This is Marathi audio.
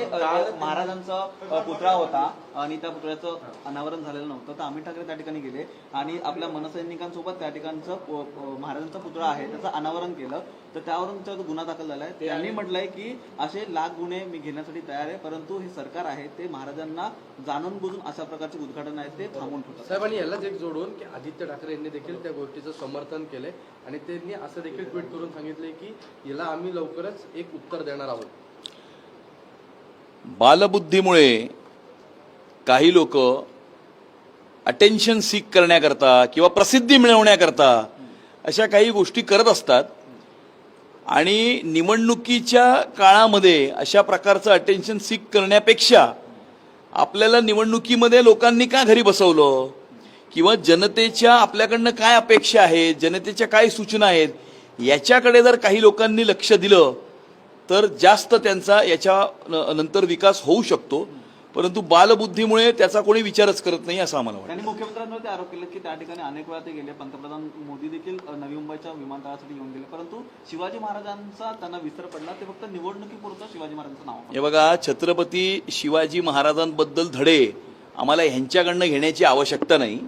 महाराजांचा पुतळा होता आणि त्या पुतळ्याचं अनावरण झालेलं नव्हतं, तर अमित ठाकरे त्या ठिकाणी गेले आणि आपल्या मनसैनिकांसोबत त्या ठिकाणचं महाराजांचा पुतळा आहे त्याचं अनावरण केलं. तर त्यावरून त्याच्यावर गुन्हा दाखल झालाय. त्यांनी म्हटलंय की असे लाख गुन्हे मी घेण्यासाठी तयार आहे, परंतु हे सरकार आहे ते महाराजांना जाणून बुजून अशा प्रकारचे उद्घाटन आहे ते थांबवून ठेवतात. साहेबांनी यालाच एक जोडून की आदित्य ठाकरे यांनी देखील त्या गोष्टीचं समर्थन केलंय आणि त्यांनी असं देखील ट्विट करून सांगितलंय की याला आम्ही लवकरच एक उत्तर देणार आहोत. बालबुद्धीमुळे काही लोक अटेन्शन सीक करण्याकरता किंवा प्रसिद्धी मिळवण्याकरता अशा काही गोष्टी करत असतात आणि निवडणुकीच्या काळामध्ये अशा प्रकारचं अटेन्शन सीक करण्यापेक्षा आपल्याला निवडणुकीमध्ये लोकांनी का घरी बसवलं किंवा जनतेच्या आपल्याकडनं काय अपेक्षा आहेत, जनतेच्या काय सूचना आहेत, याच्याकडे जर काही लोकांनी लक्ष दिलं तर जास्त त्यांचा याच्या नंतर विकास होऊ शकतो. परंतु बालबुद्धीमुळे त्याचा कोणी विचारच करत नाही असं आम्हाला वाटतं. त्यांनी मुख्यमंत्र्यांवर आरोप केले की त्या ठिकाणी अनेक वेळा ते गेले, पंतप्रधान मोदी देखील नवी मुंबईच्या विमानतळासाठी येऊन गेले, परंतु शिवाजी महाराजांचा त्यांना विसर पडला. ते फक्त निवडणुकीपुरतं शिवाजी महाराजांचं नाव. हे बघा, छत्रपती शिवाजी महाराजांबद्दल धडे आम्हाला ह्यांच्याकडनं घेण्याची आवश्यकता नाही.